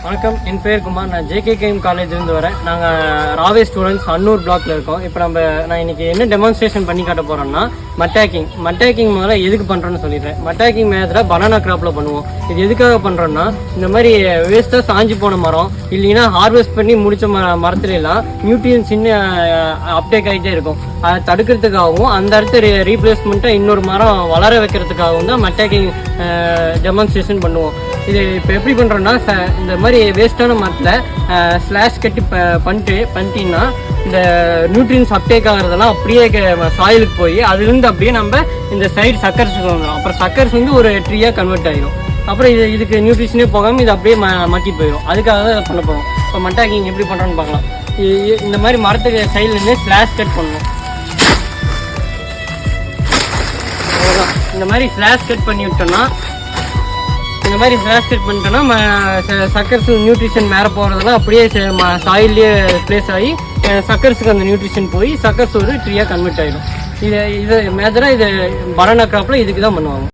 வணக்கம், என் பேர் குமார். நான் JKKM காலேஜ்லேருந்து வரேன். நாங்கள் ராவே ஸ்டூடெண்ட்ஸ் அன்னூர் பிளாக்ல இருக்கோம். இப்போ நான் இன்னைக்கு என்ன டெமான்ஸ்ட்ரேஷன் பண்ணி காட்ட போகிறோம்னா மட்டாக்கிங் முதல்ல எதுக்கு பண்ணுறோன்னு சொல்லிடுறேன். மட்டாக்கிங் மேத்தில் பனானா கிராப்பில் பண்ணுவோம். இது எதுக்காக பண்ணுறோன்னா, இந்த மாதிரி வேஸ்ட்டாக சாஞ்சு போன மரம் இல்லைன்னா ஹார்வெஸ்ட் பண்ணி முடித்த மரத்துலாம் நியூட்ரியன்ஸ் இன்னும் அப்டேக் ஆகிட்டே இருக்கும். அதை தடுக்கிறதுக்காகவும் அந்த இடத்த ரீப்ளேஸ்மெண்ட்டாக இன்னொரு மரம் வளர வைக்கிறதுக்காகவும் தான் மட்டாக்கிங் டெமான்ஸ்ட்ரேஷன் பண்ணுவோம். இது இப்போ எப்படி பண்ணுறோன்னா, இந்த மாதிரி வேஸ்ட்டான மரத்தில் ஸ்லாஷ் கட்டி பண்ணிட்டீங்கன்னா இந்த நியூட்ரியன்ஸ் அப்டேக் ஆகிறதெல்லாம் அப்படியே சாயிலுக்கு போய் அதுலேருந்து அப்படியே நம்ம இந்த சைடு சக்கர்ஸுக்கு வந்துடும். அப்புறம் சக்கர்ஸ் வந்து ஒரு ட்ரீயாக கன்வெர்ட் ஆகிடும். அப்புறம் இதுக்கு நியூட்ரிஷனே போகாமல் இது அப்படியே மக்கி போயிடும். அதுக்காக தான் பண்ண போகிறோம். இப்போ மட்டாக்கிங் எப்படி பண்ணுறோன்னு பார்க்கலாம். இந்த மாதிரி மரத்துக்கு சைட்லேருந்து ஸ்லாஷ் கட் பண்ணணும். அவ்வளோதான். இந்த மாதிரி ஸ்லாஷ் கட் பண்ணி விட்டோம்னா சக்கர்ஸ் நியூட்ரிஷன் மேலே போகிறதெல்லாம் அப்படியே சாயிலே ப்ளேஸ் ஆகி சக்கர்ஸுக்கு அந்த நியூட்ரிஷன் போய் சக்கர்ஸ் ஒரு ட்ரீயாக கன்வெர்ட் ஆகிடும். இது மேஜராக இது பனானா கிராப்பில் இதுக்கு தான் பண்ணுவாங்க.